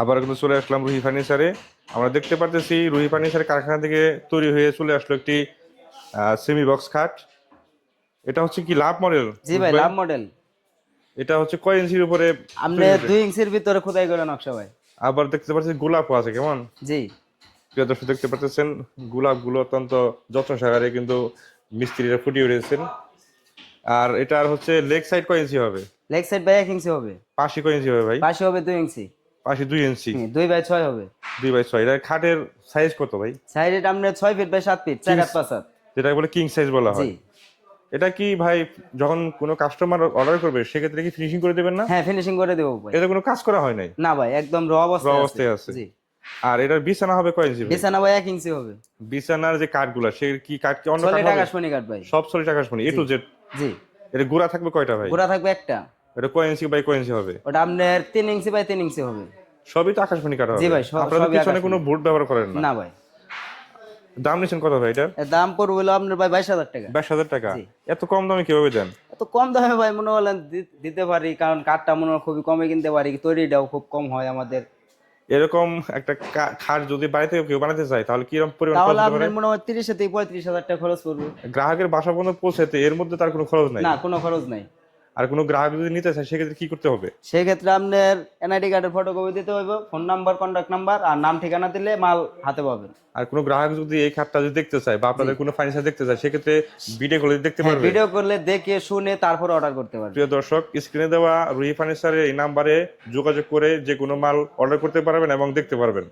আবার কিন্তু চলে আসলাম রুহি ফার্নিচারে। আমরা দেখতে পারতেছি রুহি ফার্নিচারের কারখানা থেকে তৈরি হয়ে চলে আসলো একটি সেমি বক্স খাট। এটা হচ্ছে কি লাভ মডেল জি রুহি ভাই, ভাই? লাভ মডেল। এটা হচ্ছে কয় ইঞ্চির উপরে আপনি তৈরি হবে? 2 ইঞ্চির ভিতরে খোদাই করে নকশা ভাই। আবার দেখতে পাচ্ছি গোলাপও আছে কেমন। জি প্রিয় দর্শক দেখতে পাচ্ছেন গোলাপগুলো অত্যন্ত যত্ন সহকারে কিন্তু মিস্ত্রিরা ফুটিয়ে উঠেছেন। আর এটার হচ্ছে লেগ সাইড কয় ইঞ্চি হবে? লেগ সাইড ভাই 1 ইঞ্চি হবে। পাশে কয় ইঞ্চি হবে ভাই? পাশে হবে 2 ইঞ্চি। পাশে 2 ইঞ্চি। 2 বাই 6 হবে। 2 বাই 6। এটা খাটের সাইজ কত ভাই? সাইড আপনার 6 ফিট বাই 7 ফিট, 4 হাত 5 হাত। যেটা বলে কিং সাইজ বলা জি হয়। এটা কি ভাই যখন কোনো কাস্টমার অর্ডার করবে সেক্ষেত্রে কি ফিনিশিং করে দেবেন না? হ্যাঁ, ফিনিশিং করে দেবো ভাই। এতে কোনো কাজ করা হয় নাই? না ভাই, একদম র র অবস্থায় আছে। অবস্থায় আছে। জি। আর এটার বিছানা হবে কয় ইঞ্চি ভাই? বিছানা ভাই 1 ইঞ্চি হবে। বিছানার যে কাঠগুলা সে কি কাঠ কি অন্য কাঠ সলিড হবে? আকাশমণি কাঠ ভাই। সব সলিড আকাশমণি এ জি টু জেড। জি। এটা গুড়া থাকবে কয়টা ভাই? গোড়া থাকবে একটা। এটা কয় ইঞ্চি বাই কয় ইঞ্চি হবে? ওটা আপনার 3 ইঞ্চি বাই 3 ইঞ্চি হবে। সবই তো আকাশমণি কাঠ জি হবে। ভাই, আপনাদের সবই পিছনে কোনো আকাশমণি। বোর্ড ব্যবহার করেন না? না ভাই। দাম নিচ্ছেন কত ভাই এটার? এর দাম পড়বে হলো আপনার ভাই 22,000 টাকা। 22,000 টাকা? জি। এত কম দামে কিভাবে দেন? এত কম দামে ভাই মনে হলেন দিতে পারি, কারণ কাঠটা মনে হয় খুবই কমে কিনতে পারি, তৈরিটাও খুব কম হয় আমাদের। এরকম একটা খাট যদি বাড়িতে কেউ বানাতে চায় তাহলে কিরকম পরিমাণ খরচ তাহলে হতে পারে? আপনার মনে হয় 30 থেকে 35,000 টাকা খরচ পড়বে। গ্রাহকের বাসা পর্যন্ত পৌঁছাতে এর মধ্যে তার কোনো খরচ নাই? না, কোনো খরচ নাই। আর কোনো গ্রাহক যদি নিতে চায় সেক্ষেত্রে কি করতে হবে? সেই ক্ষেত্রে আপনার এনআইডি কার্ডের ফটোকপি দিতে হইব, ফোন নাম্বার, কন্ট্যাক্ট নাম্বার আর নাম ঠিকানা দিলে মাল হাতে পাবেন। আর কোনো গ্রাহক যদি এই খাটটা যদি দেখতে চায় বা আপনাদের কোনো ফার্নিচার দেখতে চায় সেক্ষেত্রে ভিডিও কলে দেখতে হ্যাঁ, পারবে? ভিডিও করলে দেখে শুনে তারপর অর্ডার করতে পারবেন। প্রিয় দর্শক, স্ক্রিনে দেওয়া রুহি ফার্নিচারের এই নাম্বারে যোগাযোগ করে যে কোনো মাল অর্ডার করতে পারবেন এবং দেখতে পারবেন।